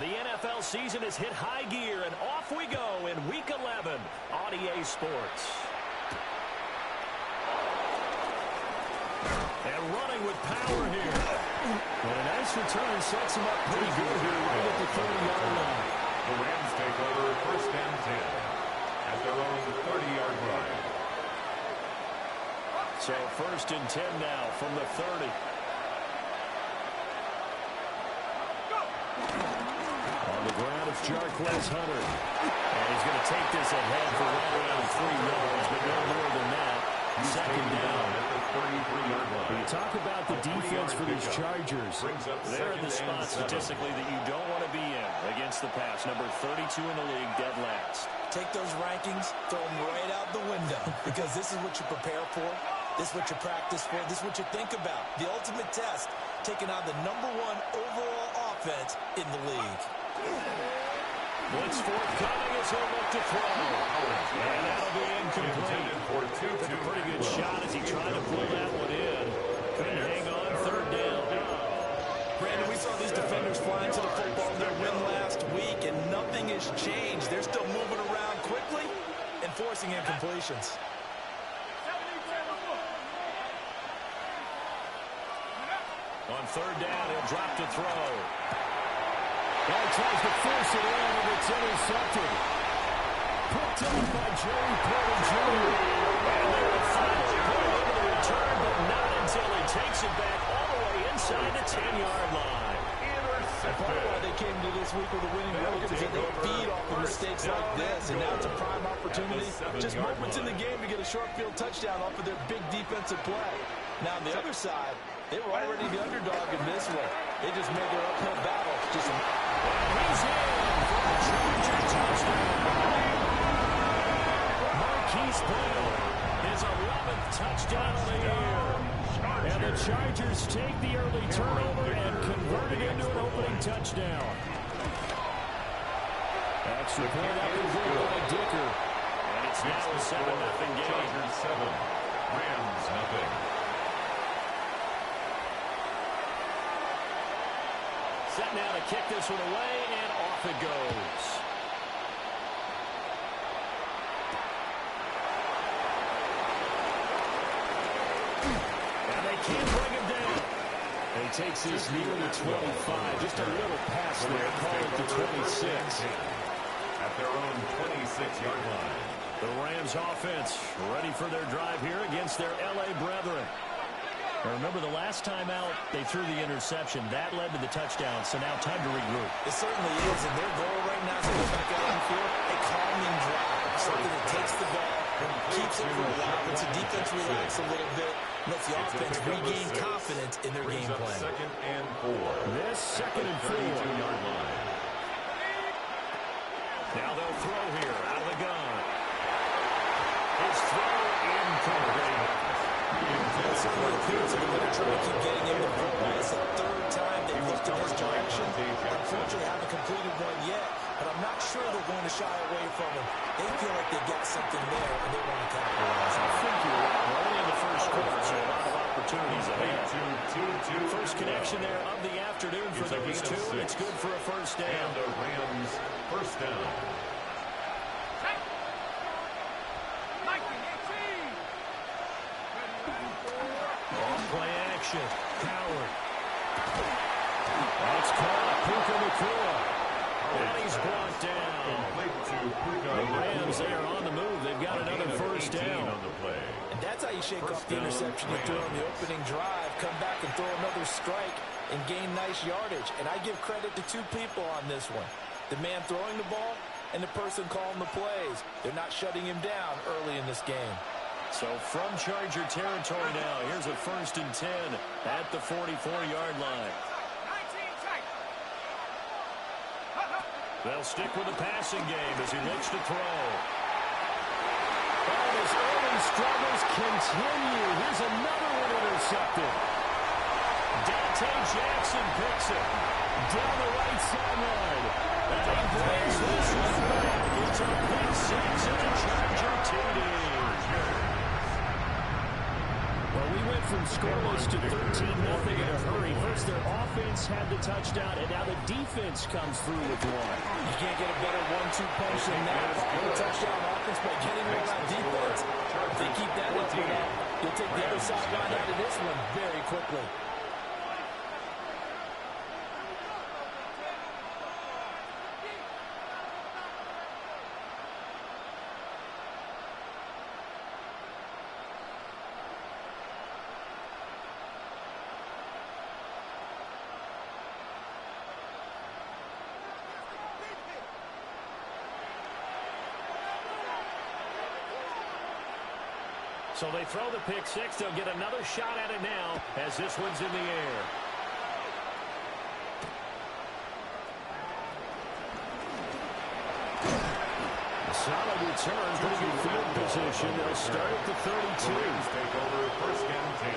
The NFL season has hit high gear, and off we go in Week 11 on EA Sports. And running with power here. And a nice return sets him up pretty good here right at the 30-yard line. The Rams take over 1st and 10 at their own 30-yard line. So 1st and 10 now from the 30. On the ground, it's Jarquez Hunter. And he's going to take this ahead for right around 3 yards, but no more than that. 2nd down at the 33-yard line. When you talk about the defense for these Chargers, they're in the spot statistically that you don't want to be in against the pass. Number 32 in the league, dead last. Take those rankings, throw them right out the window, because this is what you prepare for. This is what you practice for. This is what you think about. The ultimate test, taking on the #1 overall offense in the league. Blitz forthcoming as he'll look to throw. And that'll be incomplete. Took a pretty good shot as he tried to pull that one in. Couldn't hang on. 3rd down. Brandon, we saw these defenders flying to the football in their win last week, and nothing has changed. They're still moving around quickly and forcing incompletions. On 3rd down, he'll drop to throw. He tries to force it in, and it's intercepted. Picked up by Joey Porter Jr. And they will finally put it over the return, but not until he takes it back all the way inside the 10-yard line. Part of why they came to this week with a winning record is that they feed off of mistakes like this, and now it's a prime opportunity. Just moments in the game to get a short field touchdown off of their big defensive play. Now, on the other side, they were already the underdog in this one. They just made their uphill battle. He's in for the Charger touchdown. Marquise Brown, his 11th touchdown of the year. And the Chargers take the early turnover and convert it into an opening touchdown. Extra point up and good by Dicker. And it's now a 7-0 game. Chargers 7, Rams 0. Set now to kick this one away, and off it goes. And they can't bring him down. And he takes this near the 25. Just a little pass there. Call it the 26. At their own 26-yard line. The Rams offense ready for their drive here against their L.A. brethren. Remember, the last time out, they threw the interception. That led to the touchdown, so now time to regroup. It certainly is, and their goal right now is to go back out on the field, a calming drive, something that takes the ball, keeps it for a while, lets the defense relax a little bit, lets the offense regain confidence in their game plan. 2nd and 4. This 2nd and 4. 32-yard line. Now they'll throw here out of the gun. His throw incomplete. It certainly appears that they're going to try to keep getting him the football. It's the 3rd time they've looked in his direction. Unfortunately, haven't completed one yet, but I'm not sure they're going to shy away from him. They feel like they got something there, and they want to capitalize. I think you're right. We're only in the first quarter, so a lot of opportunities ahead. First connection there of the afternoon for those two, and it's good for a 1st down. And the Rams 1st down. Play action. Howard. That's caught. Puka Nacua. And he's brought down. The Rams, they are on the move. They've got another 1st down. On the play. And that's how you shake off the interception you threw on the opening drive. Come back and throw another strike and gain nice yardage. And I give credit to 2 people on this one. The man throwing the ball and the person calling the plays. They're not shutting him down early in this game. So from Charger territory now, here's a 1st and 10 at the 44-yard line. They'll stick with the passing game as he looks to throw. And his early struggles continue. Here's another one intercepted. Dante Jackson picks it down the right sideline. And he brings this one back. It's a big 6 and a Charger TD. Well, we went from scoreless to 13-0 in a hurry. First, their offense had the touchdown, and now the defense comes through with one. You can't get a better 1-2 punch than that. The touchdown offense by getting one on defense. If they keep that up, you'll take the other sideline out of this one very quickly. So they throw the pick six. They'll get another shot at it now as this one's in the air. Solid return, pretty good field position. They'll start at the 32. Take over first and 10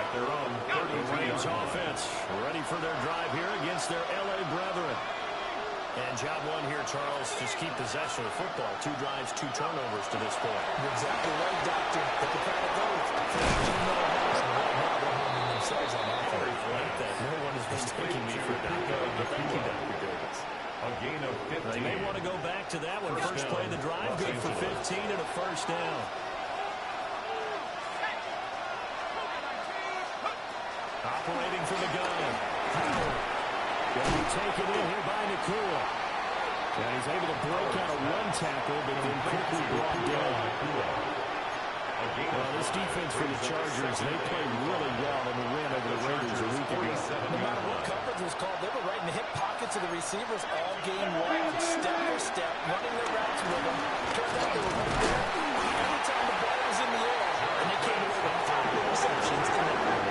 at their own 33. Rams offense ready for their drive here against their L.A. brethren. And job one here, Charles, just keep possession of football. 2 drives, 2 turnovers to this point. You're exactly right, Doctor. Hippocratic oath. Themselves on offense. No one is mistaking me for a doctor. Thank you, Dr. Davis. A gain of 15. They may want to go back to that one. First play of the drive, good for 15 and a first down. Operating from the gun. Going to be taken in here by Nakua. And he's able to break out of one tackle, but then quickly brought down. Well, this defense for the Chargers, they played really well in the win over the Raiders a week ago. No matter what coverage was called, they were right in the hip pockets of the receivers all game long, step for step, running their routes with them. Turned out they were right there every time the ball was in the air, and they came away with 5 interceptions in that game.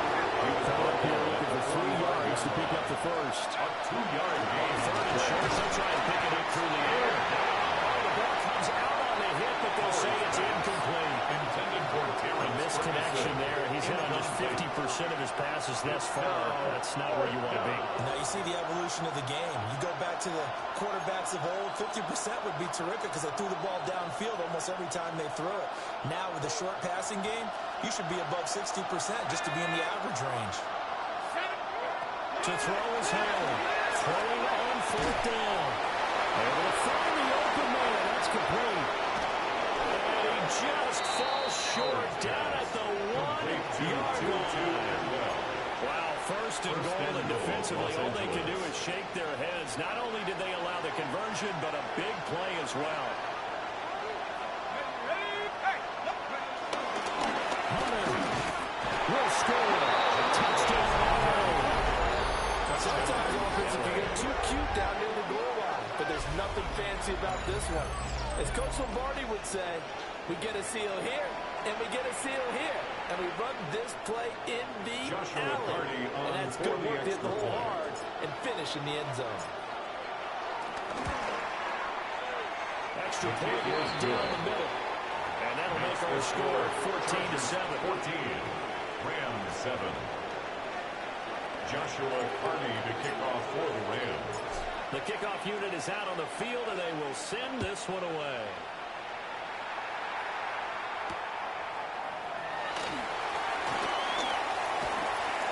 Caught up here looking for 3 yards to pick up the first. A 2-yard gain. Third and short. They'll try and pick it up through the air. The ball comes out on the hit, but they'll say it's incomplete. Intended for Terrence. Misconnection there. He's hit on just 50% of his passes thus far. That's not where you want to be. Now you see the evolution of the game. You go back to the quarterbacks of old, 50% would be terrific because they threw the ball downfield almost every time they threw it. Now with the short passing game, you should be above 60% just to be in the average range. To throw is Haley. Throwing on 4th down. Able to find the open man. That's complete. And he just falls short down at the 1-yard line. Wow, first and goal, and defensively, all they can do is shake their heads. Not only did they allow the conversion, but a big play as well. Hunter will score. Touchdown. Sometimes offensive can get too cute down near the goal line, but there's nothing fancy about this one. As Coach Lombardi would say, we get a seal here, and we get a seal here, and we run this play in the alley. And that's good work to hit the hole hard and finish in the end zone. Extra point is down the middle. And that'll make our score 14-7. 14. Rams 7. Joshua Carney to kick off for the Rams. The kickoff unit is out on the field, and they will send this one away.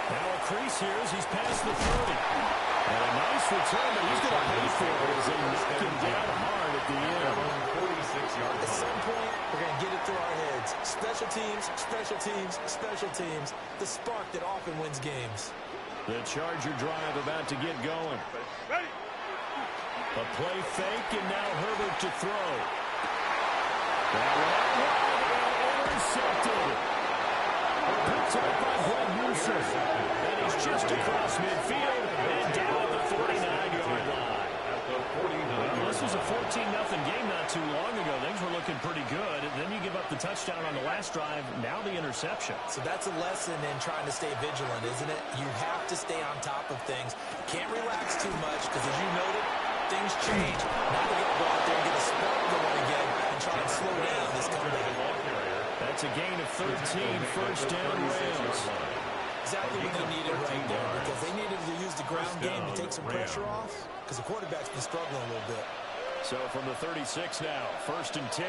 Now a crease here as he's past the 30. And a nice return, but he's going to pay for it as they knock him down hard at the end. 46 yards. At some point, we're going to get it through our heads. Special teams, special teams, special teams. The spark that often wins games. The Charger drive about to get going. A play fake, and now Herbert to throw. That one out wide, intercepted. Picked up by Greg Newsom. And he's just across midfield and down at the 49-yard line. Well, this was a 14-0 game not too long ago. Things were looking pretty good. And then you give up the touchdown on the last drive. Now the interception. So that's a lesson in trying to stay vigilant, isn't it? You have to stay on top of things. Can't relax too much because, as you noted, things change. Now they got to go out there and get a spark going again and try and slow down this comeback. That's a gain of 13, first down Rams. Exactly what they needed right there, because they needed to use the ground game to take some pressure off, because the quarterback's been struggling a little bit. So from the 36 now, first and 10.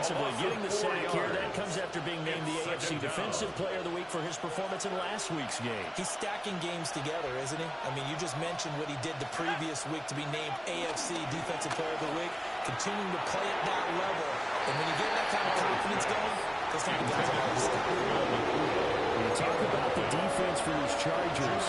defensively, getting the sack here. That comes after being named the AFC Defensive Player of the Week for his performance in last week's game. He's stacking games together, isn't he? I mean, you just mentioned what he did the previous week to be named AFC Defensive Player of the Week, continuing to play at that level. And when you get that kind of confidence going, those kind of guys are hard to stop. You talk about the defense for these Chargers.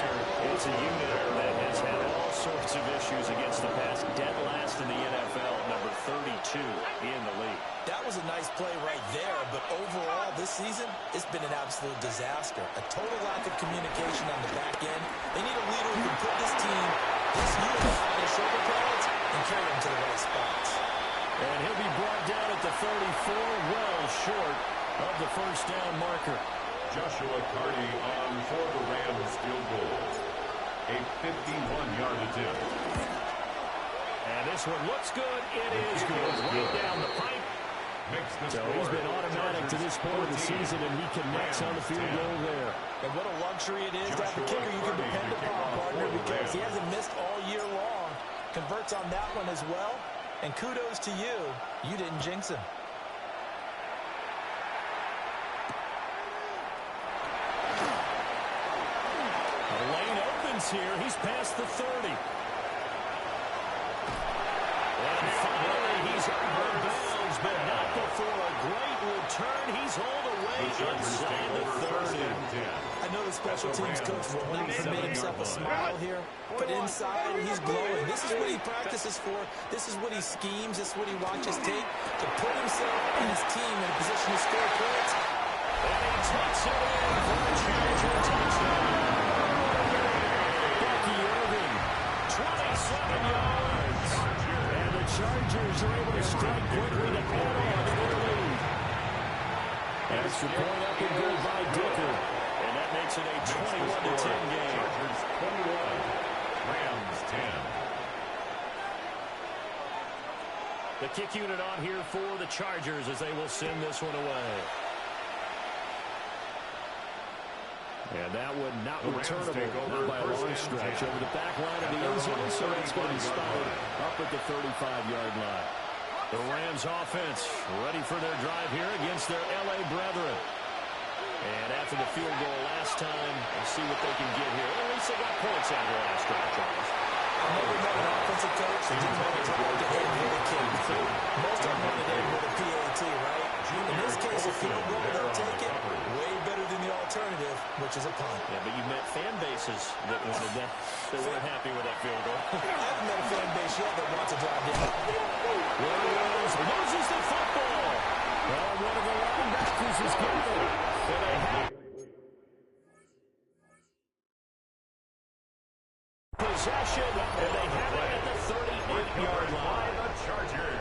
It's a unit that has had all sorts of issues against the pass. Dead last in the NFL, number 32 in the league. That was a nice play right there, but overall this season, it's been an absolute disaster. A total lack of communication on the back end. They need a leader who can put this team, this unit, on his shoulder pads and carry them to the right spots. And he'll be brought down at the 34, well short of the first down marker. Joshua Carty on for the Rams field goal. A 51-yard attempt. And this one looks good. It is good. Right down the pipe. So he's been automatic to this point of the season, and he connects on the field goal there. And what a luxury it is to have a kicker you can depend upon, partner, because he hasn't missed all year long. Converts on that one as well. And kudos to you. You didn't jinx him. The lane opens here. He's past the 30. And finally, he's out of bounds, but not before a great return. He's hauled away inside the 30. I know the special teams coach will not permit himself a smile here, but inside he's glowing. This is what he practices for. This is what he schemes. This is what he watches take to put himself and his team in a position to score points. And he takes it in for a Charger touchdown. Becky Irving, 27 yards. And the Chargers are able to strike quickly to add on to their lead. Extra point up and good by Dicker. And that makes it a 21-10 game. Chargers 21, Rams 10. The kick unit on here for the Chargers as they will send this one away. And that one not returnable, not by a long stretch. Over the back line of the end zone, so it's going to be spotted up at the 35-yard line. The Rams offense ready for their drive here against their L.A. brethren. And after the field goal last time, we'll see what they can get here. At least they got points out of the last drive, Charles. I've never met an offensive coach that didn't want to end with a kick. Most of them want to end with a PAT, right? In this case, a field goal, they'll take it. Way better than the alternative, which is a punt. Yeah, but you met fan bases that wanted that. They weren't happy with that field goal. I haven't met a fan base yet that wants to drive down. Williams loses the football. Well, one of the linebackers is gone. And they have possession, and they have it at the 38-yard line.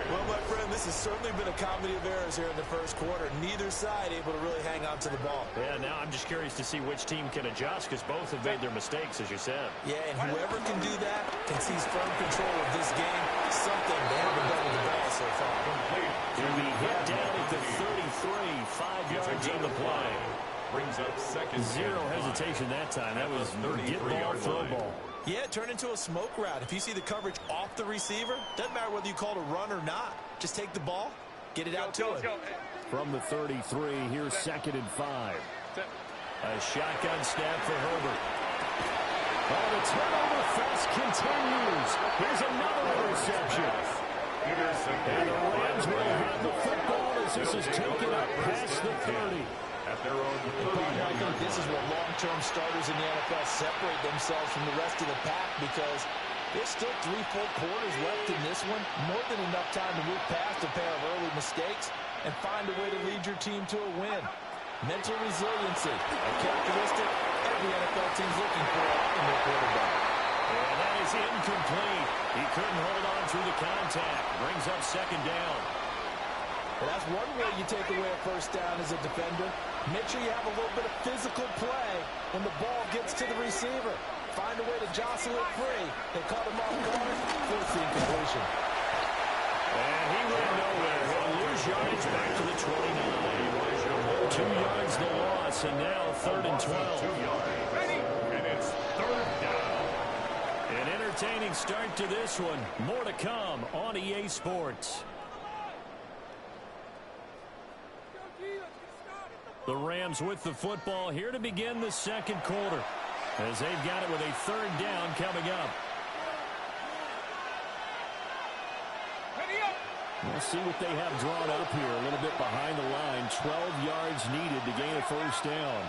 Well, my friend, this has certainly been a comedy of errors here in the first quarter. Neither side able to really hang on to the ball. Yeah, now I'm just curious to see which team can adjust, because both have made their mistakes, as you said. Yeah, and whoever can do that can seize firm control of this game. Something they haven't done with the ball so far. He'll be hit down at the 33, 5 yards on the play. Brings up second. Zero hesitation that time. That was get ball, throw ball. Yeah, it turned into a smoke route. If you see the coverage off the receiver, doesn't matter whether you call it a run or not. Just take the ball, get it out to him. From the 33, here's 2nd and 5. A shotgun snap for Herbert. Oh, the turnover fest continues. Here's another interception. And the Rams will have the football as this is taken up past the 30. At their own 30. I think this is where long-term starters in the NFL separate themselves from the rest of the pack, because there's still 3 full quarters left in this one. More than enough time to move past a pair of early mistakes and find a way to lead your team to a win. Mental resiliency, a characteristic every NFL team's looking for in their quarterback. And that is incomplete. He couldn't hold on through the contact. Brings up 2nd down. Well, that's one way you take away a first down as a defender. Make sure you have a little bit of physical play when the ball gets to the receiver. Find a way to jostle it free. They caught him off guard. Force the incompletion. And he went nowhere. He'll lose yardage back to the 29. 2 yards the loss, and now 3rd and 12. 2 yards. And it's 3rd down. An entertaining start to this one. More to come on EA Sports. The Rams with the football here to begin the second quarter, as they've got it with a third down coming up. We'll see what they have drawn up here. A little bit behind the line. 12 yards needed to gain a first down.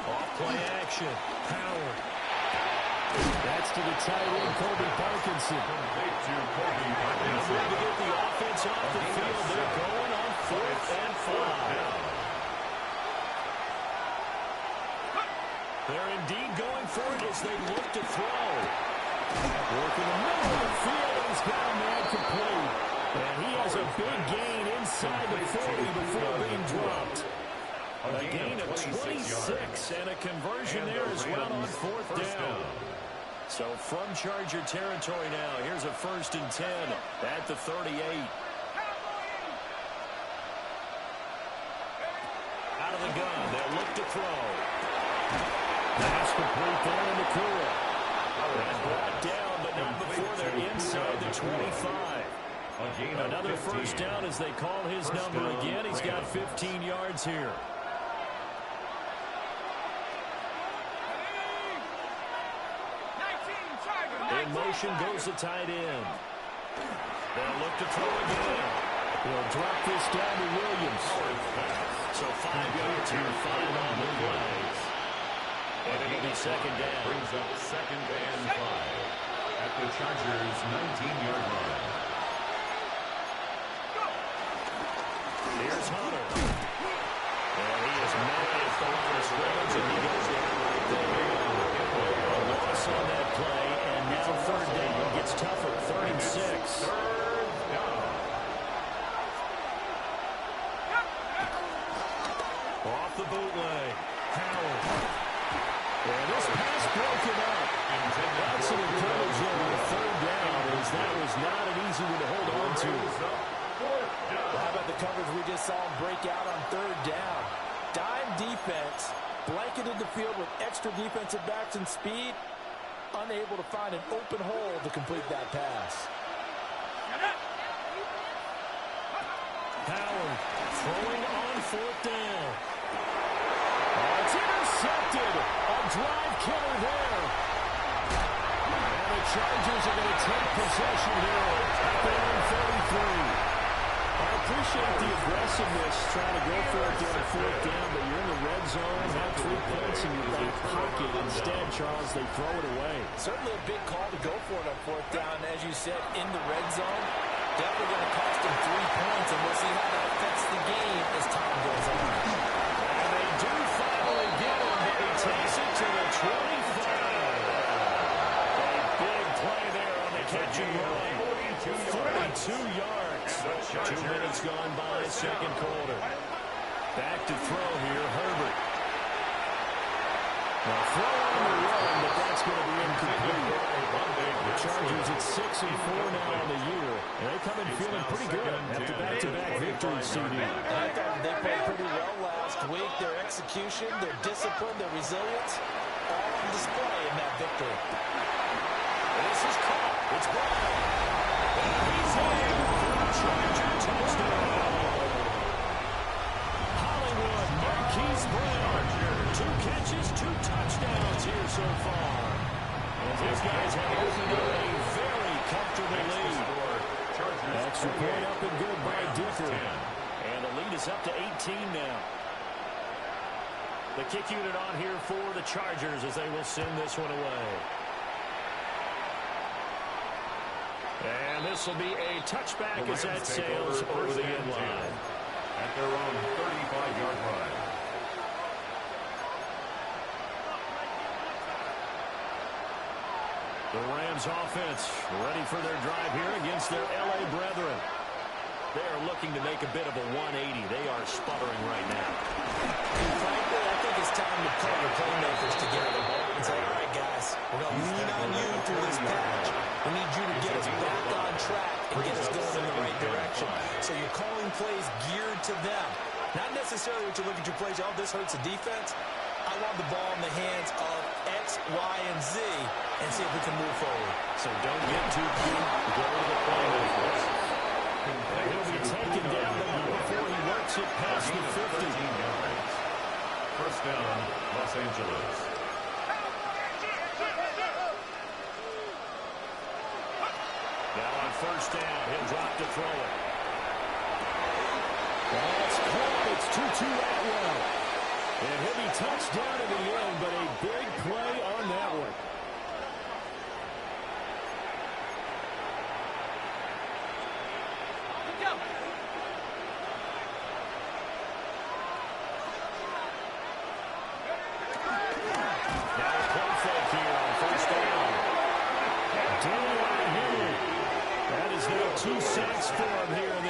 Off-play action. Howard. That's to the tight end, Colby Parkinson. To get the offense off the field. They're going on 4th and 5. They're indeed going for it as they look to throw. Work in the middle of the field, and he's got a man complete. And he has a big gain inside the 40 before being dropped. A gain of 26, and a conversion there as well on 4th down. So from Charger territory now, here's a 1st and 10 at the 38. Out of the gun, they'll look to throw. Pass complete there in the Kura. And brought down, but not before they're inside the 25. Another first down as they call his number again. He's got 15 yards here. In motion goes the tight end. They'll look to throw again. He'll drop this down to Williams. So 5 yards here, 5 on the play. And it'll be second down. Brings up 2nd and 5 at the Chargers' 19-yard line. Here's Hunter. And he is mad at the line of scrimmage, and he goes down right there. A loss on that play, and now 3rd down gets tougher. 3rd and 6. Off the bootleg. Howard. And this pass broken up. That's an encouraging 3rd down, as that was not an easy one to hold on to. How about the coverage we just saw him break out on 3rd down? Dime defense, blanketed the field with extra defensive backs and speed, unable to find an open hole to complete that pass. Howard throwing on 4th down. Oh, it's intercepted. A drive killer there. And the Chargers are going to take possession here at their own 33. I appreciate the aggressiveness, trying to go for it down 4th down, but you're in the red zone, have 3 points in your back pocket. Instead, Charles, they throw it away. Certainly a big call to go for it on 4th down. As you said, in the red zone, definitely going to cost them 3 points, and we'll see how that affects the game as time goes on. And they do finally get him, but he takes it to the 25. A big play there on the catch and run. 42 yards. 2 minutes gone by, second quarter. Back to throw here, Herbert. Now throw on the run, but that's going to be incomplete. The Chargers at 6-4 now on the year, and they come in feeling pretty good after back-to-back victories, CD. I thought they played pretty well last week. Their execution, their discipline, their resilience, all on display in that victory. This is caught. It's Brown. And he's in for a Charger touchdown. Hollywood, Marquise Brown. 2 catches, 2 touchdowns here so far. As these guys have opened up a very comfortable lead. Extra point up and good by Dicker. And the lead is up to 18 now. The kick unit on here for the Chargers as they will send this one away. And this will be a touchback as that sails over the end line. At their own 35-yard line. The Rams offense ready for their drive here against their L.A. brethren. They are looking to make a bit of a 180. They are sputtering right now. And frankly, I think it's time to pull your playmakers together and say, all right, guys, we're going to lean on you through this patch. We need you to get us back on track and get us going in the right direction. So you're calling plays geared to them. Not necessarily what you look at your plays, oh, this hurts the defense. I want the ball in the hands of X, Y, and Z and see if we can move forward. So don't get too cute. Go to the playmakers. He'll be taken down before he works it past the 50. First down, Los Angeles. Now on first down, he'll drop to throw it. That's caught. It's 2-2 Atwell. And he'll be touched down at the end, but a big play on that one.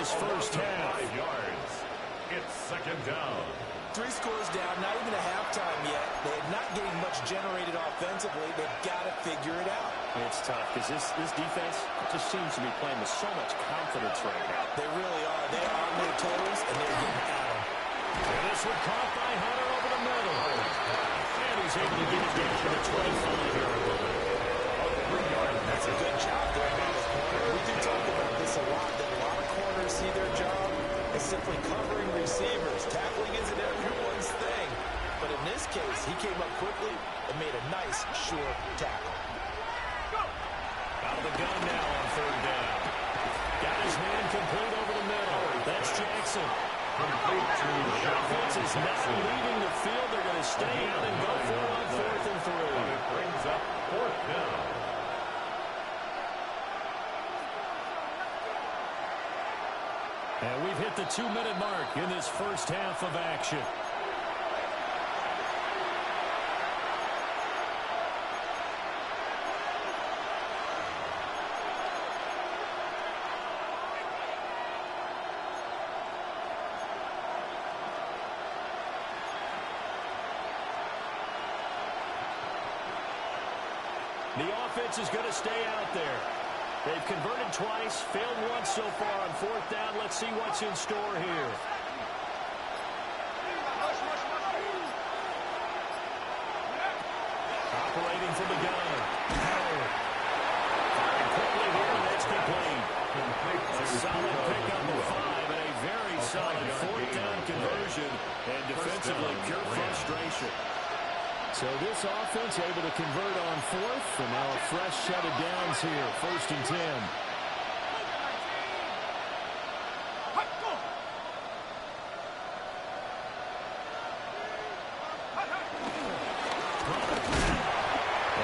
First half. 5 yards. It's second down. 3 scores down, not even a halftime yet. They're not getting much generated offensively. They've got to figure it out. It's tough because this defense just seems to be playing with so much confidence right now. They really are. They are on their toes, and they're getting at them. And this one caught by Hunter over the middle. And he's able to get it down to the 25 here. That's a good job there by the corner. We do talk about this a lot, that a lot of corners see their job as simply covering receivers. Tackling isn't everyone's thing. But in this case, he came up quickly and made a nice, sure tackle. Out of the gun now on third down. Got his man complete over the middle. That's Jackson. Complete to Offense is not leaving the field. They're going to stay out and go for it on 4th and 3. It brings up 4th down. And we've hit the 2-minute mark in this first half of action. The offense is going to stay out there. They've converted twice, failed once so far on 4th down. Let's see what's in store here. Operating from the gun. Howard. Firing quickly here, and that's complete. A solid pickup of 5 and a very solid 4th down conversion. And defensively, pure frustration. So this offense able to convert on 4th, and now a fresh set of downs here, 1st and 10. And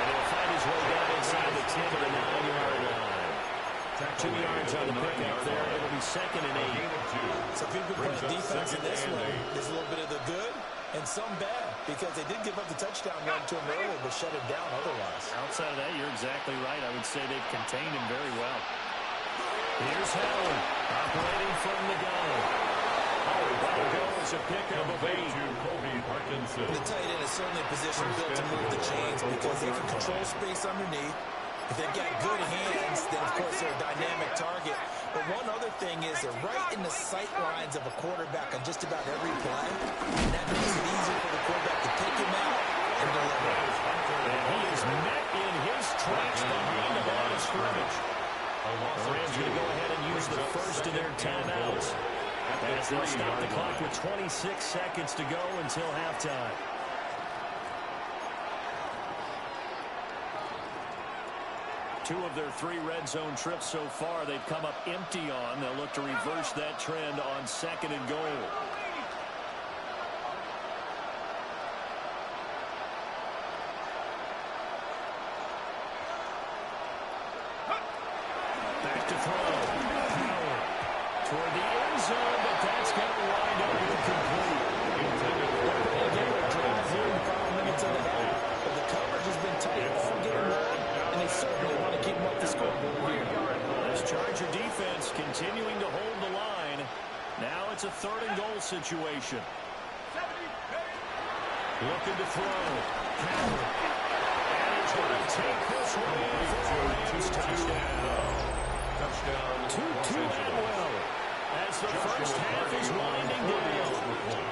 he'll find his way down inside the 10 to the 9-yard line. 2 yards on the pickup there. It'll be 2nd and 8. So people play defense in this one. There's a little bit of the good and some bad, because they did give up the touchdown run to him earlier, but shut it down otherwise. Outside of that, you're exactly right. I would say they've contained him very well. Here's Howard, operating from the gun. That'll go as a pickup of 8. The tight end is certainly a position built to move the chains because they can control space underneath. If they've got good hands, then of course they're a dynamic target. But one other thing is they're right in the sight lines of a quarterback on just about every play. And that makes it easier for the quarterback to pick him out and deliver. And he is met in his tracks behind the line of scrimmage. The Rams going to go ahead and use the first of their timeouts. As they'll stop the clock with 26 seconds to go until halftime. Two of their 3 red zone trips so far they've come up empty on. They'll look to reverse that trend on 2nd and goal. Back to throw. Howard toward the end zone, but that's going to wind up incomplete. Again, we're drive here in 5 minutes of the half. But the coverage has been tight all game long, and they certainly want to keep them off the scoreboard here. This Charger defense continuing to hold the line. Now it's a 3rd and goal situation. Looking to throw. Howard. And he's going to take this one in for a Rams touchdown. 2-2 Atwell. As the first half is winding down.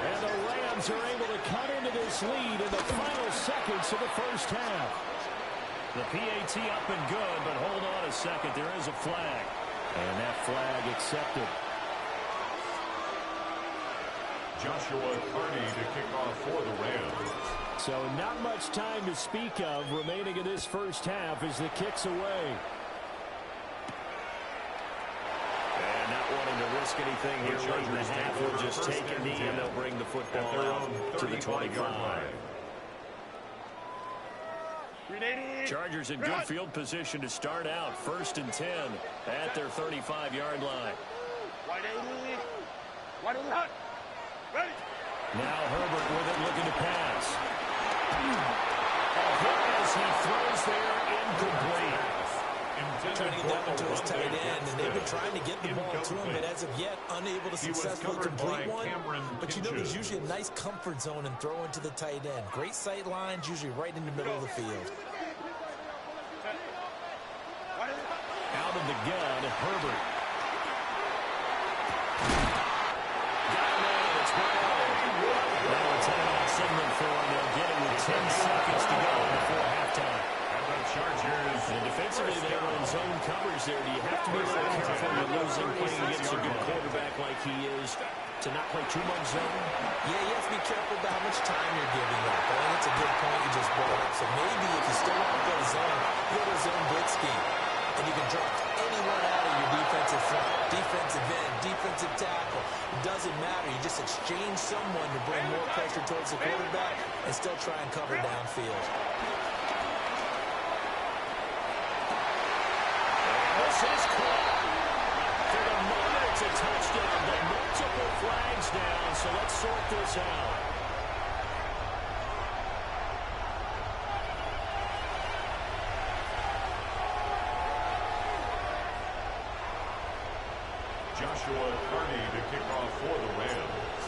And the Rams are able to cut into this lead in the final seconds of the first half. The PAT up and good, but hold on a second. There is a flag. And that flag accepted. Joshua Carney to kick off for the Rams. So not much time to speak of remaining in this first half as the kick's away. And not wanting to risk anything here late in the half, will just take a knee and they'll bring the football out to the 25. Chargers in good field position to start out. 1st and 10 at their 35-yard line. Now Herbert with it, looking to pass. As he throws there, incomplete. Trying to get that one to his tight end, and they've been trying to get the ball to him, but as of yet, unable to successfully complete one. But you know there's usually a nice comfort zone and throw into the tight end. Great sight lines, usually right in the middle of the field. Out of the gun, Herbert. Now a timeout signal for him. They'll get it with 10 seconds to go before halftime. Chargers. And defensively, they were in zone coverage there. Do you have to be a little careful when you're losing, playing against a good quarterback like he is, to not play too much zone? Yeah, you have to be careful about how much time you're giving up. I think it's a good point you just brought up. So maybe if you still want to go to zone, go to zone blitz scheme. And you can drop anyone out of your defensive front, defensive end, defensive tackle. It doesn't matter. You just exchange someone to bring more pressure towards the quarterback and still try and cover downfield. This is caught. For the moment, it's a touchdown, but multiple flags down, so let's sort this out. Joshua Carney to kick off for the Rams.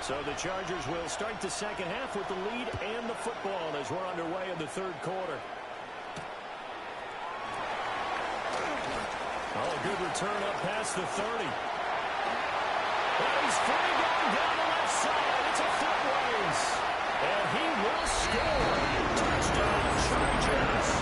So the Chargers will start the second half with the lead and the football as we're underway in the third quarter. Oh, good return up past the 30. He's free going down the left side. It's a foot race. And he will score. Touchdown, Chargers.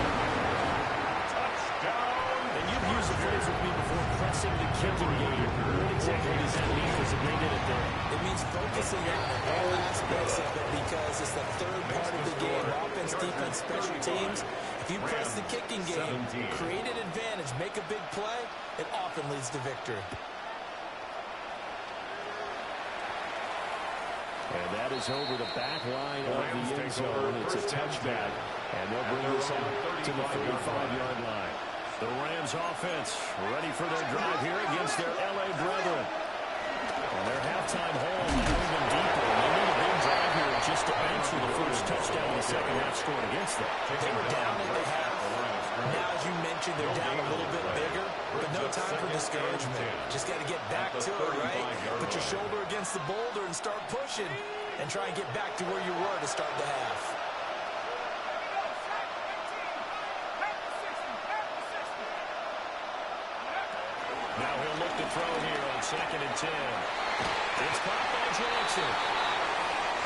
Touchdown. And you've used the phrase with me before, pressing the kicking game. What exactly does that mean for Sabrina it there? It means focusing on all aspects of it because it's the third part of the game. Offense, defense, special teams. If you press the kicking game, create an advantage, make a big play, it often leads to victory. And that is over the back line of the end zone. It's a touchback. And they'll bring this out to the 35-yard line. The Rams offense ready for their drive here against their L.A. brethren. And their halftime hole now even deeper. They need a big drive here just to answer the first touchdown in the second half scored against them. They were down at the half. Now, as you mentioned, they're down a little bit bigger, but no time for discouragement. Just got to get back to it, right? Put your shoulder against the boulder and start pushing and try and get back to where you were to start the half. Now he'll look to throw here on 2nd and 10. It's caught by Jackson.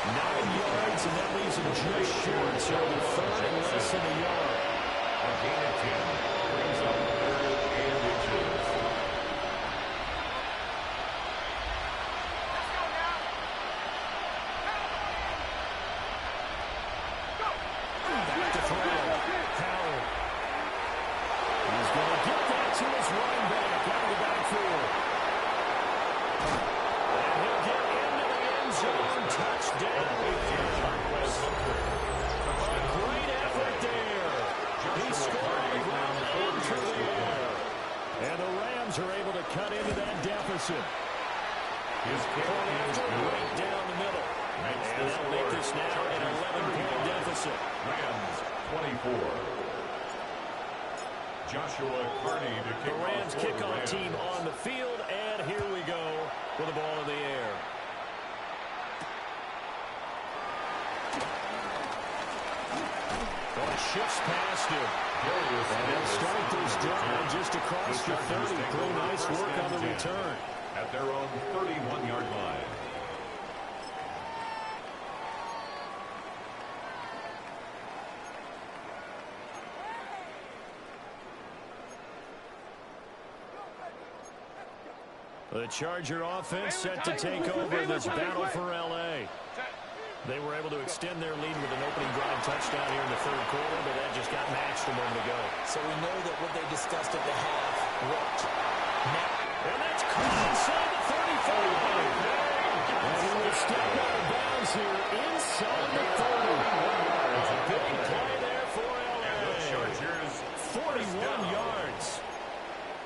9 yards, and that leaves him just short. So the third and less than a yard. A gain of 10 brings up 3rd and inches. Back to throw. Howard. He's going to get that to his running back out of the backfield. And he'll get into the end zone. Touchdown. A great effort there. He scored on the ground and through the air. And the Rams are able to cut into that deficit. His kick is right down the middle. And they'll make this now an 11-point deficit. Rams 24. Joshua Carney to kick The Rams off for the kickoff Rams. team on the field, and here we go with the ball in the air. Well, it shifts past him. And they'll start this drive just across the 30. Pretty nice work on the return. At their own 31-yard line. The Charger offense set to take over this battle for L.A. They were able to extend their lead with an opening drive touchdown here in the third quarter, but that just got matched a moment ago. So we know that what they discussed at the half worked. And that's caught inside the 35. And he will step out of bounds here inside the 30. A big play there for L.A. Chargers 41 yards.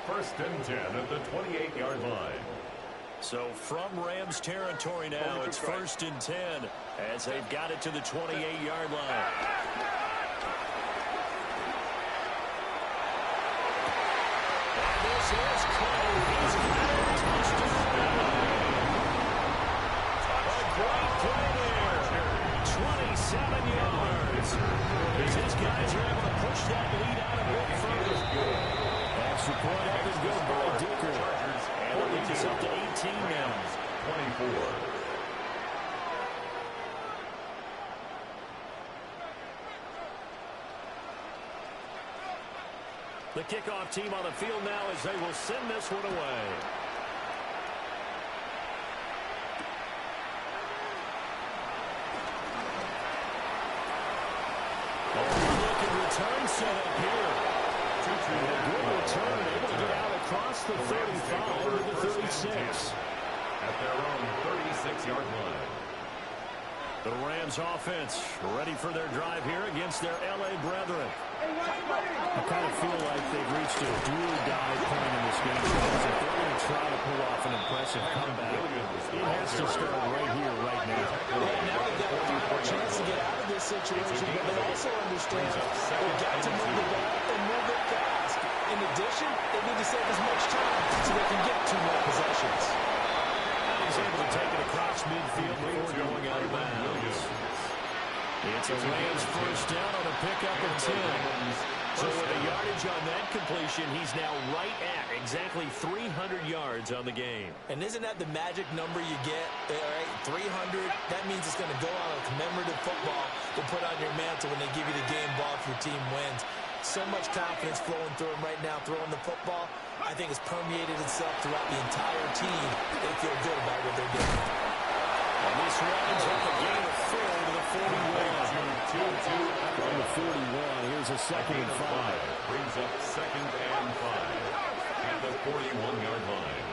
First and 10 at the 28-yard line. So from Rams territory now, it's first and 10 as they've got it to the 28-yard line. And this is Cole. He's got a touchdown. A great play there. 27 yards. As his guys are able to push that lead out a bit further. Extra point up is good by Dicker. And it leads us up to 18 now. 24. The kickoff team on the field now as they will send this one away. Good return set up here. A good return, able to get out across the 35 to the 36. At their own 36-yard line. The Rams offense ready for their drive here against their L.A. brethren. I kind of feel like they've reached a do-or-die point in this game. If they're going to try to pull off an impressive comeback, it has to start right here, right now. Now they've got one more chance to get out of this situation, but they also understand they've got to move the ball and move it fast. In addition, they need to save as much time so they can get 2 more possessions. He's able to take it across midfield before going out of bounds. It's a Rams first down on a pickup of 10. So with a yardage on that completion, he's now right at exactly 300 yards on the game. And isn't that the magic number you get? All right, 300, that means it's going to go on a commemorative football to put on your mantle when they give you the game ball if your team wins. So much confidence flowing through him right now, throwing the football. I think it's permeated itself throughout the entire team. They feel good about what they're doing. And this runs up a gain of 4 to the 41. From the 41, here's a second and 5. Brings up second and 5 at the 41-yard line.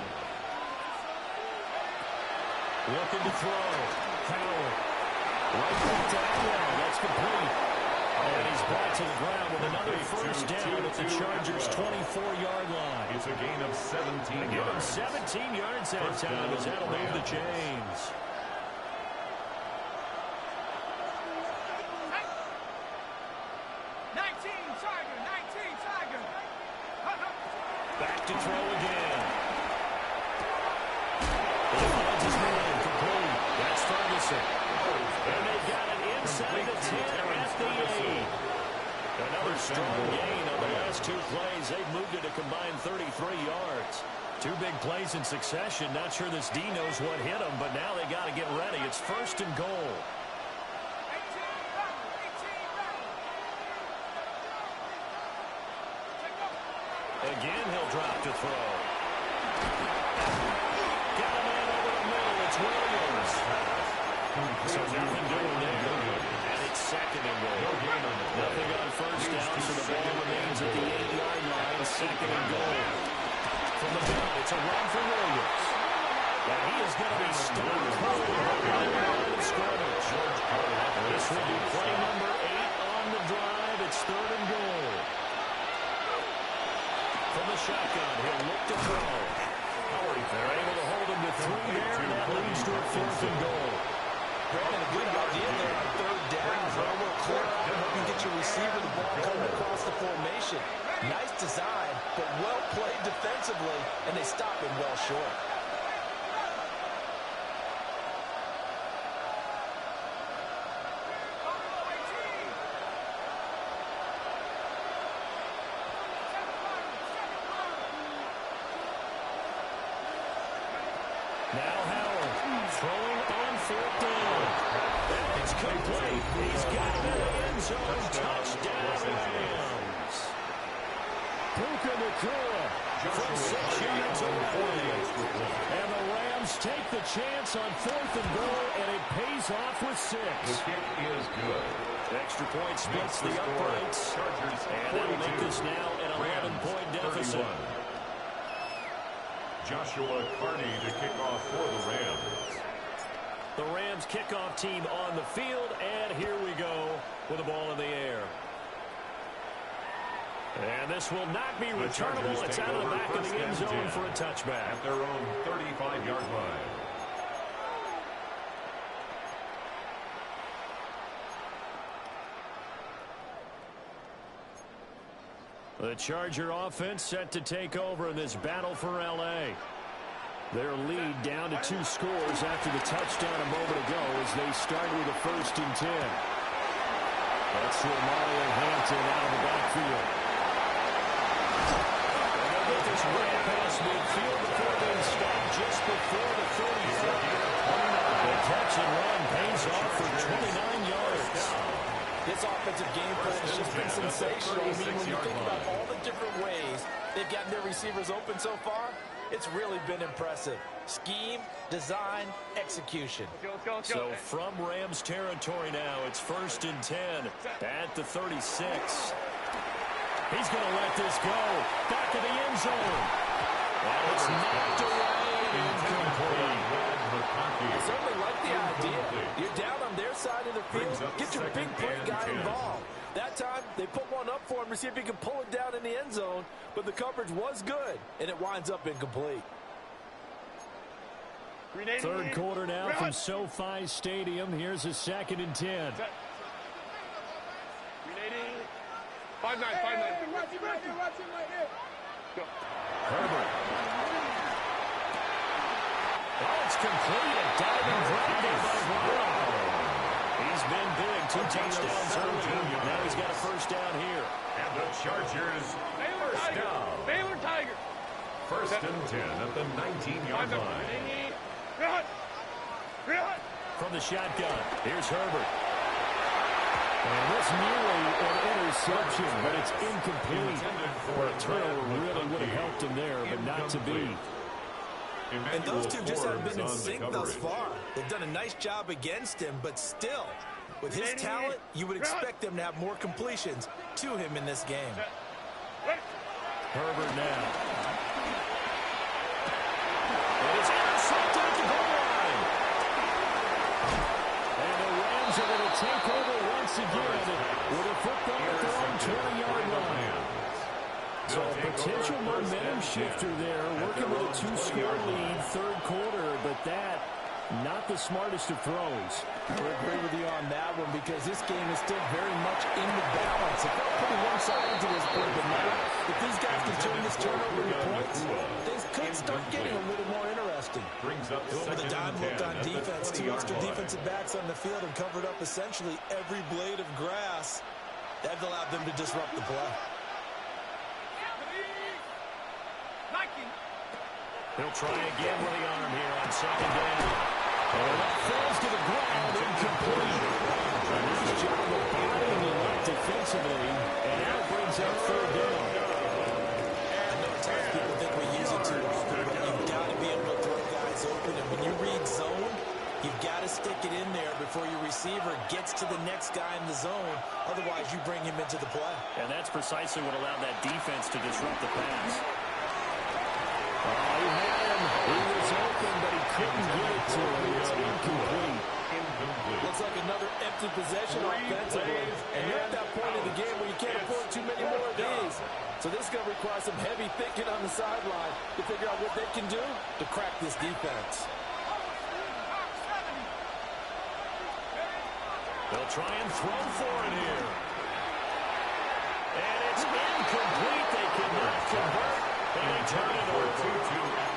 Looking to throw. Howard. Right back to Allen. That's complete. And he's brought to the ground with another first down at the Chargers' 24-yard line. It's a gain of 17 Give him yards. 17 yards that time as that'll move the chains. Back to throw again. He finds his man complete. That's Ferguson. And they got it inside the 10 at the 8. Another strong gain on the last 2 plays. They've moved it a combined 33 yards. 2 big plays in succession. Not sure this D knows what hit them, but now they got to get ready. It's first and goal. Again, he'll drop to throw. Got a man over the middle. It's Williams. So nothing doing there. And it's second and goal. Nothing on first down, so the ball remains at the 8-yard line. Second and goal. From the gun, it's a run for Williams. And he is going to be stopped right on the line of scrimmage. This will be play number 8 on the drive. It's third and goal. From the shotgun, he'll look to throw. They're able to hold him to 3 there, and that leads to a fourth and goal. Brandon, a good idea there on third down. Throw a clear out and help you get your receiver the ball coming across the formation. Nice design, but well played defensively, and they stop him well short. Now Howard throwing on fourth down. It's complete. He's got it in the end zone. Touchdown, Rams. Puka Nacua from 6 yards away. And the Rams take the chance on 4th and goal, and it pays off with 6. The kick is good. Extra point splits the uprights, and that'll make this now an 11-point deficit. 31. Joshua Carney to kick off for the Rams. The Rams kickoff team on the field, and here we go with the ball in the air. And this will not be returnable. It's out of the back of the end zone for a touchback. At their own 35-yard line. The Charger offense set to take over in this battle for L.A. Their lead down to 2 scores after the touchdown a moment ago as they start with a 1st and 10. That's Mario Hampton out of the backfield. They'll get this ran past midfield before being stopped just before the 35. The catch and run pays off for 29 yards. This offensive game plan has just been sensational. I mean, when you think about all the different ways they've gotten their receivers open so far, it's really been impressive. Scheme, design, execution. So from Rams territory now, it's 1st and 10 at the 36. He's going to let this go. Back of the end zone. And it's knocked away and incomplete. I certainly like the idea. You're down on their side of the field. Get your big play guy involved. That time, they put one up for him to see if he can pull it down in the end zone. But the coverage was good, and it winds up incomplete. 3rd quarter now from SoFi Stadium. Here's a 2nd and 10. 5-9. Herbert. Oh, it's complete. A diving drop there by Brown. He's been big. 2 touchdowns early. Now he's got a 1st down here. And the Chargers, first down. Baylor Tiger. 1st and 10 at the 19-yard line. From the shotgun, here's Herbert. And this nearly an interception, but it's incomplete. A turnover really would have helped him there, but not to be. And those two just haven't been in sync thus far. They've done a nice job against him, but still, with his talent, you would expect them to have more completions to him in this game. Herbert now. And it's intercepted at the goal line. And the Rams are going to take over once again with a football at their own 20-yard line. So a potential momentum shifter there, working with a 2-score lead, 3rd quarter, but that, not the smartest of throws. I would agree with you on that one because this game is still very much in the balance. It felt pretty one-sided to this point, but now, if these guys can turn this turnover into points, things could start getting a little more interesting. With a dime look on defense, 2 extra defensive backs on the field and covered up essentially every blade of grass. That allowed them to disrupt the play. He'll try again with the arm here on 2nd down. And that falls to the ground, incomplete. A nice job of bodying the left defensively, and now brings up 3rd down. I know at times people think we use it too often, but you've got to be able to throw guys open. And when you read zone, you've got to stick it in there before your receiver gets to the next guy in the zone. Otherwise, you bring him into the play. And that's precisely what allowed that defense to disrupt the pass. Oh, he had him. He was open, but he couldn't get it to him. It's incomplete. Looks like another empty possession offensively. And you're at that point in the game where you can't afford too many more of these. So this is going to require some heavy thinking on the sideline to figure out what they can do to crack this defense. They'll try and throw for it here. And it's incomplete. They cannot convert. And they turn it over.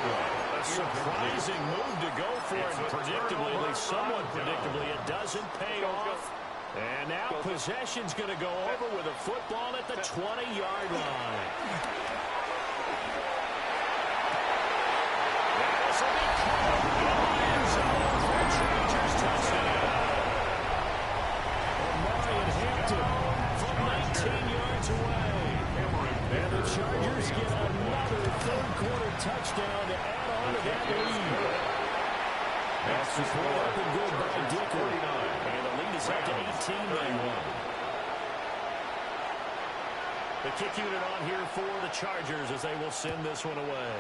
A surprising move to go for it. Predictably, at least somewhat predictably, it doesn't pay off. And now possession's going to go over with a football at the 20-yard line. This will be caught in the end zone for a Chargers touchdown. And Hampton from 19 yards away. And the Chargers get another third-quarter touchdown to add on to that lead. That's support up and good by Dicker. And the lead is up to 18 now. The kick unit on here for the Chargers as they will send this one away.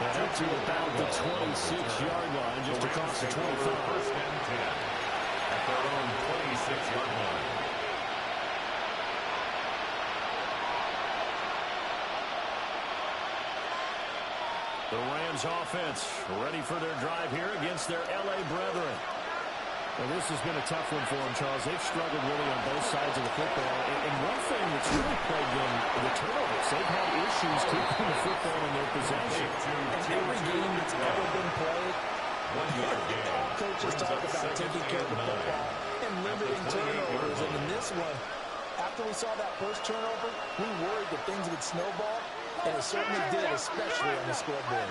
And up to about the 26-yard line, just across the 25. First and 10 at their own 26-yard line. The Rams offense ready for their drive here against their L.A. brethren. Well, this has been a tough one for them, Charles. They've struggled really on both sides of the football. And one thing that's really plagued them, the turnovers. They've had issues keeping the football in their possession. Every game that's ever been played, all coaches talk about taking care of the football and limiting turnovers. And in this one, after we saw that first turnover, we worried that things would snowball, and it certainly did, especially on the scoreboard.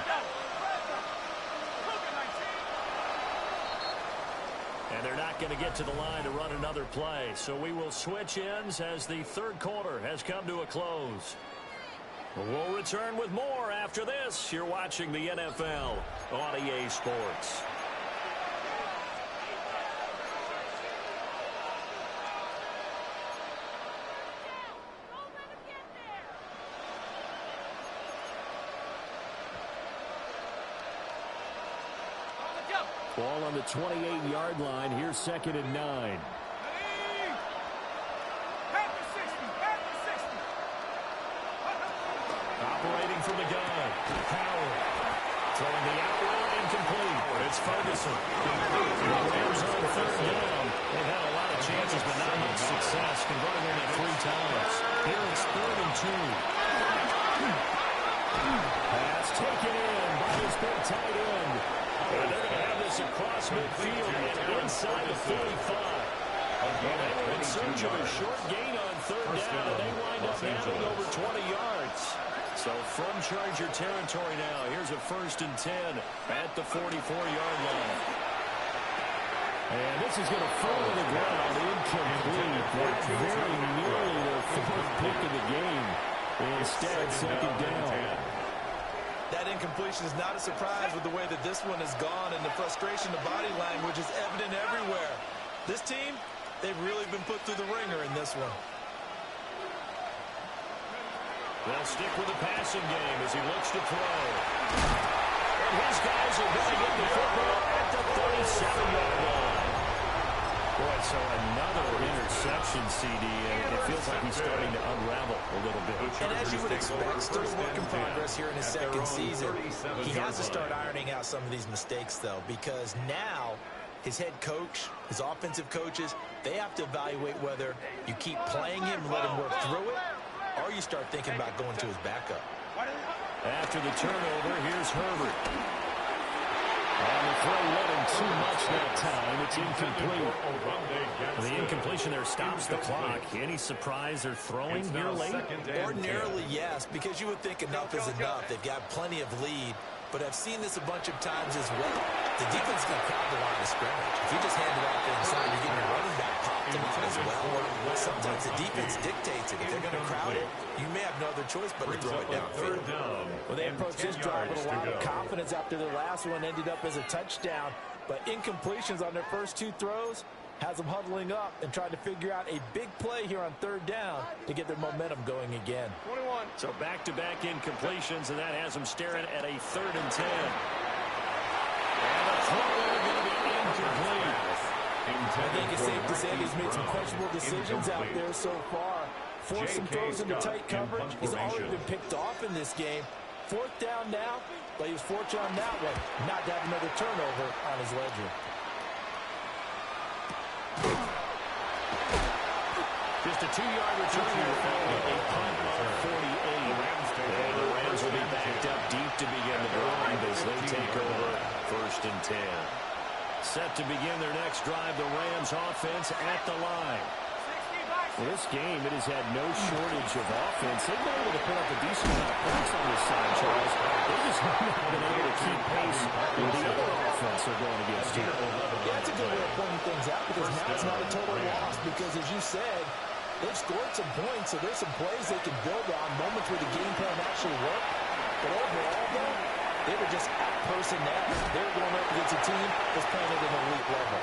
And they're not going to get to the line to run another play. So we will switch ends as the third quarter has come to a close. We'll return with more after this. You're watching the NFL on EA Sports. Ball on the 28-yard line. Here's 2nd and 9. Operating from the gun. Howard. Throwing the out route incomplete. It's Ferguson. The Rams on 3rd down. They've had a lot of chances, but not much success. Converting on it 3 times. Here it's 3rd and 2. Pass taken in by his big tight end. And they're going to have this across midfield and inside the 45. And they were in search of a short gain on 3rd down, and they wind up having over 20 yards. So from Charger territory now, here's a 1st and 10 at the 44-yard line. And this is going to fall to the ground incomplete. That's very nearly their 4th pick of the game. Instead, 2nd down. That incompletion is not a surprise with the way that this one has gone, and the frustration, the body language is evident everywhere. This team, they've really been put through the ringer in this one. They'll stick with the passing game as he looks to throw. And his guys are going to get the football at the 37-yard line. Boy, so another interception, CD, and it feels like he's starting to unravel a little bit. And as you would expect, still a work in progress here in his 2nd season. He has to start ironing out some of these mistakes, though, because now his head coach, his offensive coaches, they have to evaluate whether you keep playing him and let him work through it, or you start thinking about going to his backup. After the turnover, here's Herbert. And the throw wasn't too much that time. It's incomplete. The incompletion there stops the clock. Any surprise they're throwing here late? Ordinarily, yes, because you would think enough is enough. They've got plenty of lead, but I've seen this a bunch of times as well. The defense is going to crowd the line of scrimmage. If you just hand it off inside, you're getting your running back popped on as well. Sometimes the defense dictates it. If they're going to crowd it, you may have no other choice but to throw it downfield. Well, they approached this drive with a lot of confidence after their last one ended up as a touchdown. But incompletions on their first 2 throws has them huddling up and trying to figure out a big play here on 3rd down to get their momentum going again. 21. So back-to-back incompletions, and that has them staring at a 3rd and 10. And the throw going to be incomplete. I think it's safe to say he's made some questionable decisions out there so far. Forced some throws into tight coverage. He's already been picked off in this game. 4th down now, but he was fortunate on that one not to have another turnover on his ledger. Just a 2-yard return here following a punt on 48. And the Rams will be backed up deep to begin the drive as they take over 1st and 10. Set to begin their next drive, the Rams offense at the line. Well, this game, it has had no shortage of offense. They've been able to put up a decent amount of points on this side, Charles. They just haven't been able to keep pace with the other offense they're going against here. Yeah, that's a good way of pointing things out because now it's not a total loss because, as you said, they've scored some points, so there's some plays they can build on, moments where the game plan actually worked. But overall, though, they were just out personnel. They were going up against a team that's playing at an elite level.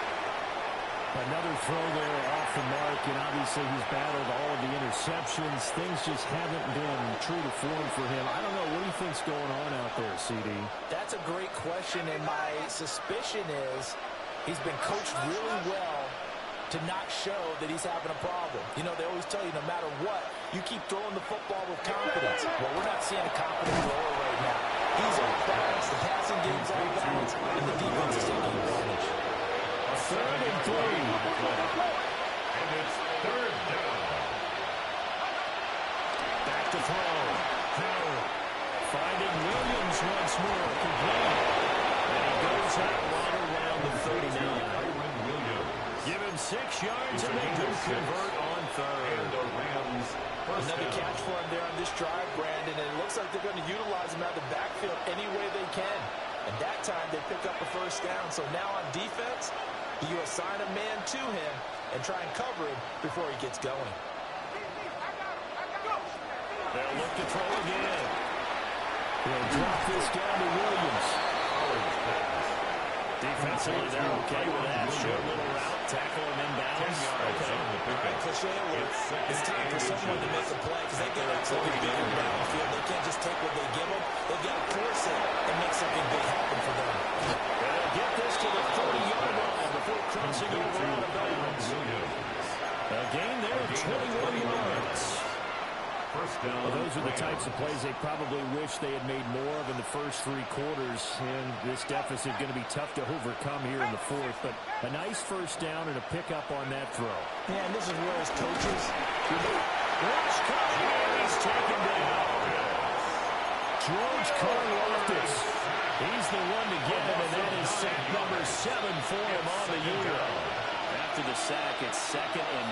Another throw there off the mark, and obviously he's battled all of the interceptions. Things just haven't been true to form for him. I don't know. What do you think's going on out there, CD? That's a great question, and my suspicion is he's been coached really well to not show that he's having a problem. You know, they always tell you no matter what, you keep throwing the football with confidence. Well, we're not seeing a confident thrower right now. He's off balance. The passing game's off balance, and the defense is taking advantage. 3rd and 3. And it's 3rd down. Back to throw. Howard finding Williams once more. Complete. And he goes out right around the 39. Give him 6 yards, and they do convert on 3rd. And the Rams first Another down. catch for him there on this drive, Brandon, and it looks like they're going to utilize him out of the backfield any way they can. And that time they pick up a 1st down. So now on defense, you assign a man to him and try and cover him before he gets going. They'll look to throw again. He'll drop this down to Williams. Defensively, they're okay with that. Short little route, tackle him inbounds. Okay. All right, Cliche alert. It's time for someone to make a play because they got something big in the backfield. They can't just take what they give them. They've got to force it and make something big happen for them. They'll get this to the 30-yard line before crossing over out of bounds. A gain there of 21 yards. First down. Well, those are the types of plays they probably wish they had made more of in the first 3 quarters. And this deficit going to be tough to overcome here in the 4th. But a nice 1st down and a pickup on that throw. Yeah, and this is where as coaches, George Carr is taken down. George Karlaftis. He's the one to get him, and that is sack number 7 for him on the year. After the sack, it's 2nd and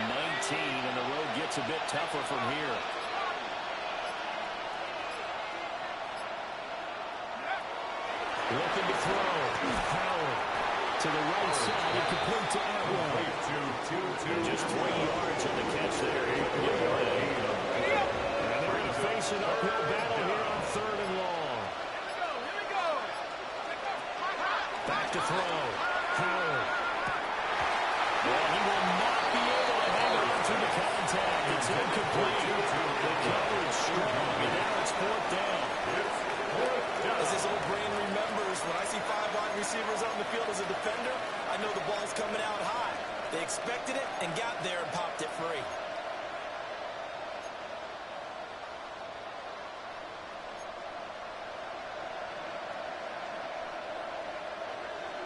19, and the road gets a bit tougher from here. Looking to throw. Howard to the right side and complete to Atwell. Just 3 yards on the catch there. And they're going to face an uphill battle here on 3rd and long. Back to throw. Howard. Well, he will not be able to hang on to the contact. It's incomplete. The coverage strong, and now it's 4th down. as his old brain remembers, when I see 5 wide receivers on the field as a defender, I know the ball's coming out high. They expected it and got there and popped it free.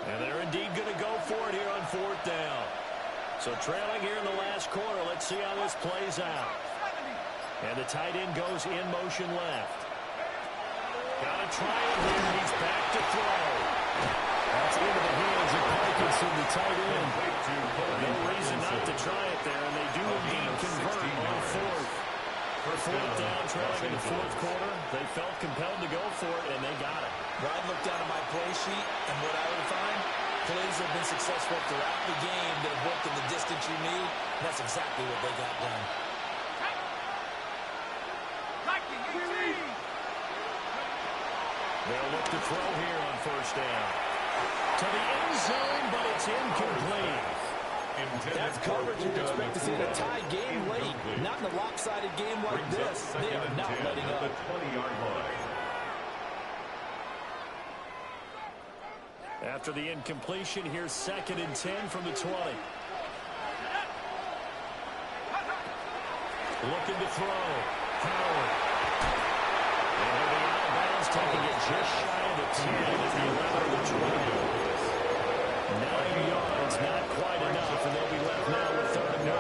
And they're indeed going to go for it here on 4th down. So trailing here in the last quarter. Let's see how this plays out. And the tight end goes in motion left. Got to try it here. He's back to throw. That's into the hands of Parkinson, the tight end. No reason not to try it there, and they do indeed convert on 4th. 4th down, trailing in the 4th quarter. They felt compelled to go for it, and they got it. I'd look down at my play sheet, and what I would find, plays have been successful throughout the game that have worked in the distance you need, and that's exactly what they got done. They'll look to throw here on 1st down. To the end zone, but it's incomplete. That's coverage you'd expect to see in a tie game late. Not in a lopsided game like this. They are not letting up. The 20-yard line. After the incompletion, here's 2nd and 10 from the 20. Looking to throw. Howard. And he'll be out of bounds, taking it just shy of the 10 at the 11 of the 20. 9 yards, not quite enough, and they'll be left now with 3rd and 1.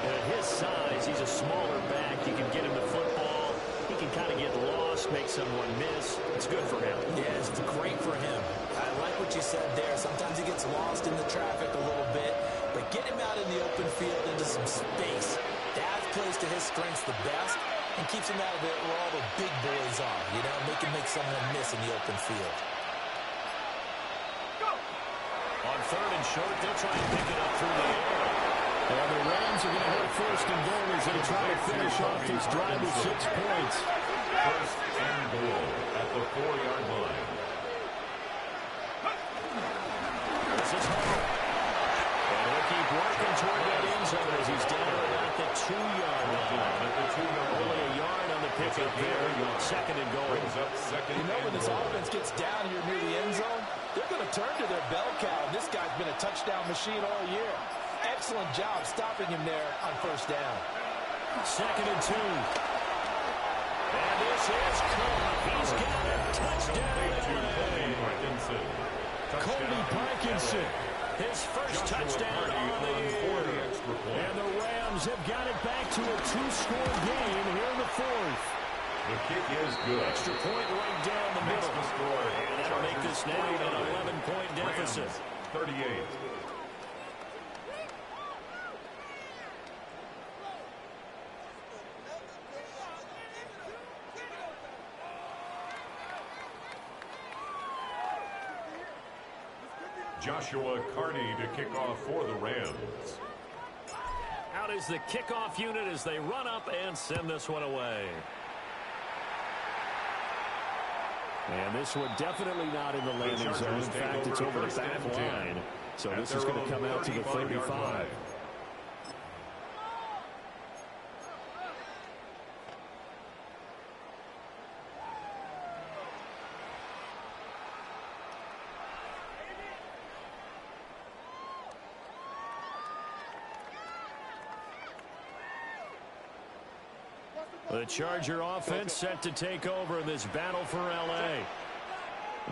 And at his size, he's a smaller back. You can get him the football. He can kind of get lost, make someone miss. It's good for him. Yeah, it's great for him. I like what you said there. Sometimes he gets lost in the traffic a little bit, but get him out in the open field into some space. That plays to his strengths the best and keeps him out of it where all the big boys are, you know, make someone miss in the open field. On third and short, they'll try and pick it up through the air. And the Rams are going to have first and goal as they try to finish off this drive with 6 points. First and goal at the 4-yard line. This is Hall. And he'll keep working toward that end zone as he's down at the 2-yard line. Only a yard on the pickup there. Second and goal. You know, when this offense gets down here near the end zone, they're going to turn to their bell cow. This guy's been a touchdown machine all year. Excellent job stopping him there on first down. Second and 2. And this is caught. He's got it. Touchdown. Colby Parkinson. His first touchdown on the year. And the Rams have got it back to a 2-score game here in the 4th. The kick is good. Extra point right down the middle. And that'll make this now an 11-point deficit. 38. Joshua Carney to kick off for the Rams. Out is the kickoff unit as they run up and send this one away. And this one definitely not in the landing zone. In fact, it's over the back line. So this is going to come out to the 35. The Charger offense set to take over in this battle for L.A.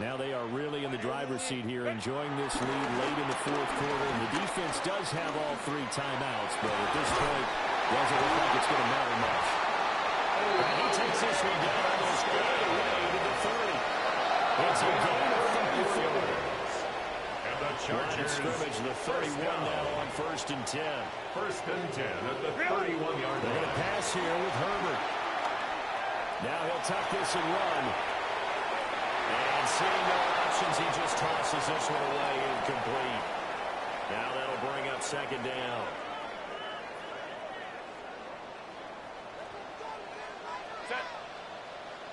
Now they are really in the driver's seat here, enjoying this lead late in the 4th quarter. And the defense does have all 3 timeouts, but at this point, doesn't look like it's going to matter much. And he takes this one down almost all the way to the 30. It's a gain of 34. And the Chargers scrimmage, the 31 now on first and 10. First and 10 at the 31-yard line. They're going to pass here with Herbert. Now he'll tuck this and run. And seeing no options, he just tosses this one away incomplete. Now that'll bring up second down. Set.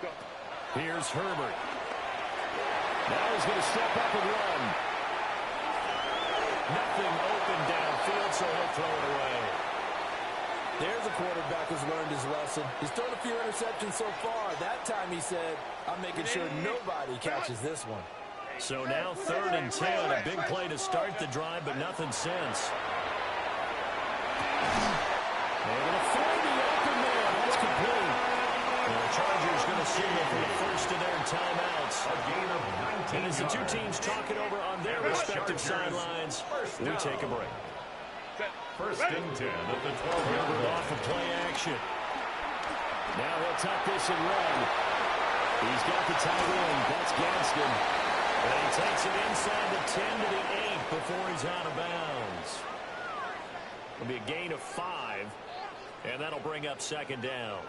Go. Here's Herbert. Now he's going to step up and run. Nothing open downfield, so he'll throw it away. There's a quarterback who's learned his lesson. He's thrown a few interceptions so far. That time he said, I'm making sure nobody catches this one. So now third and 10. A big play to start the drive, but nothing since. They're going to find the open man. That's complete. And the Chargers going to signal for the first of their timeouts. A gain of 19 And as the two teams talk it over on their respective sidelines, we take a break. First and 10 at the 12-yard line. Off of play action. Now he'll tuck this and run. He's got the tight end. That's Gaston. And he takes it inside the 10 to the 8 before he's out of bounds. It'll be a gain of 5, and that'll bring up second down.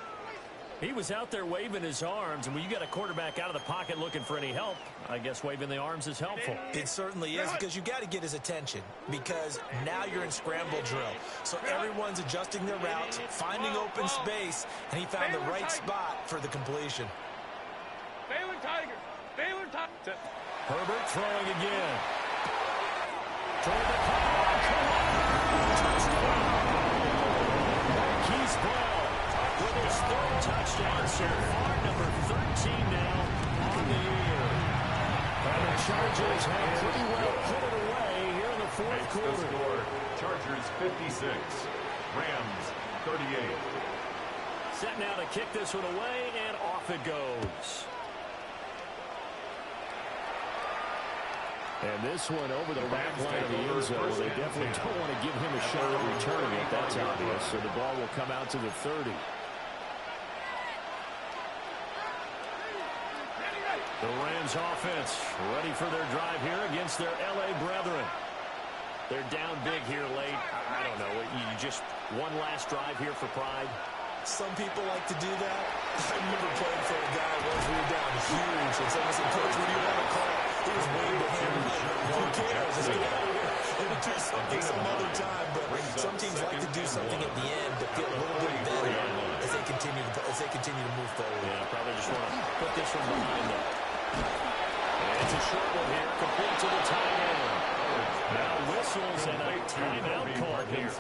He was out there waving his arms, and when you got a quarterback out of the pocket looking for any help, I guess waving the arms is helpful. It certainly is, because you got to get his attention, because now you're in scramble drill. So everyone's adjusting their routes, finding open space, and he found the right spot for the completion. Baylor Tigers. Baylor Tigers. Herbert throwing again. Toward the touchdown. Marquise Bell with his third touchdown so far, number 13 now on the year. And the Chargers have pretty well put it away here in the 4th quarter. Score, Chargers 56, Rams 38. Set now to kick this one away, and off it goes. And this one over the back line of the end zone. They definitely don't want to give him a shot at returning it. That's obvious. So the ball will come out to the 30. The Rams offense ready for their drive here against their L.A. brethren. They're down big here late. I don't know. You just one last drive here for pride. Some people like to do that. I remember playing for a guy once we were down huge, and someone said, Coach, what do you want to call it? He was waving to him. Who cares? Let's get out of here and do something some other time. But some teams like to do something at the end to feel a little bit better as they continue to move forward. Yeah, probably just want to put this one behind them. And it's a short one here, complete to the tight end. Now whistles and a timeout call here.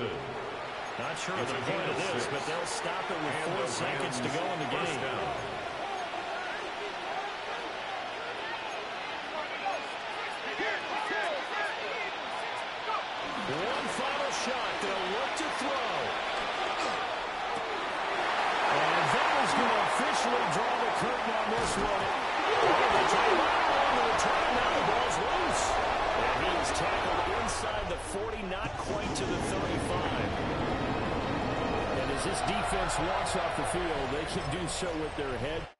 Not sure of the point of this, but they'll stop it with 4 seconds to go in the game. One final shot. They'll look to throw. And that is going to officially draw the curtain on this one. The timeout, the ball's loose. And he's tackled inside the 40, not quite to the 35. As this defense walks off the field, they can do so with their head.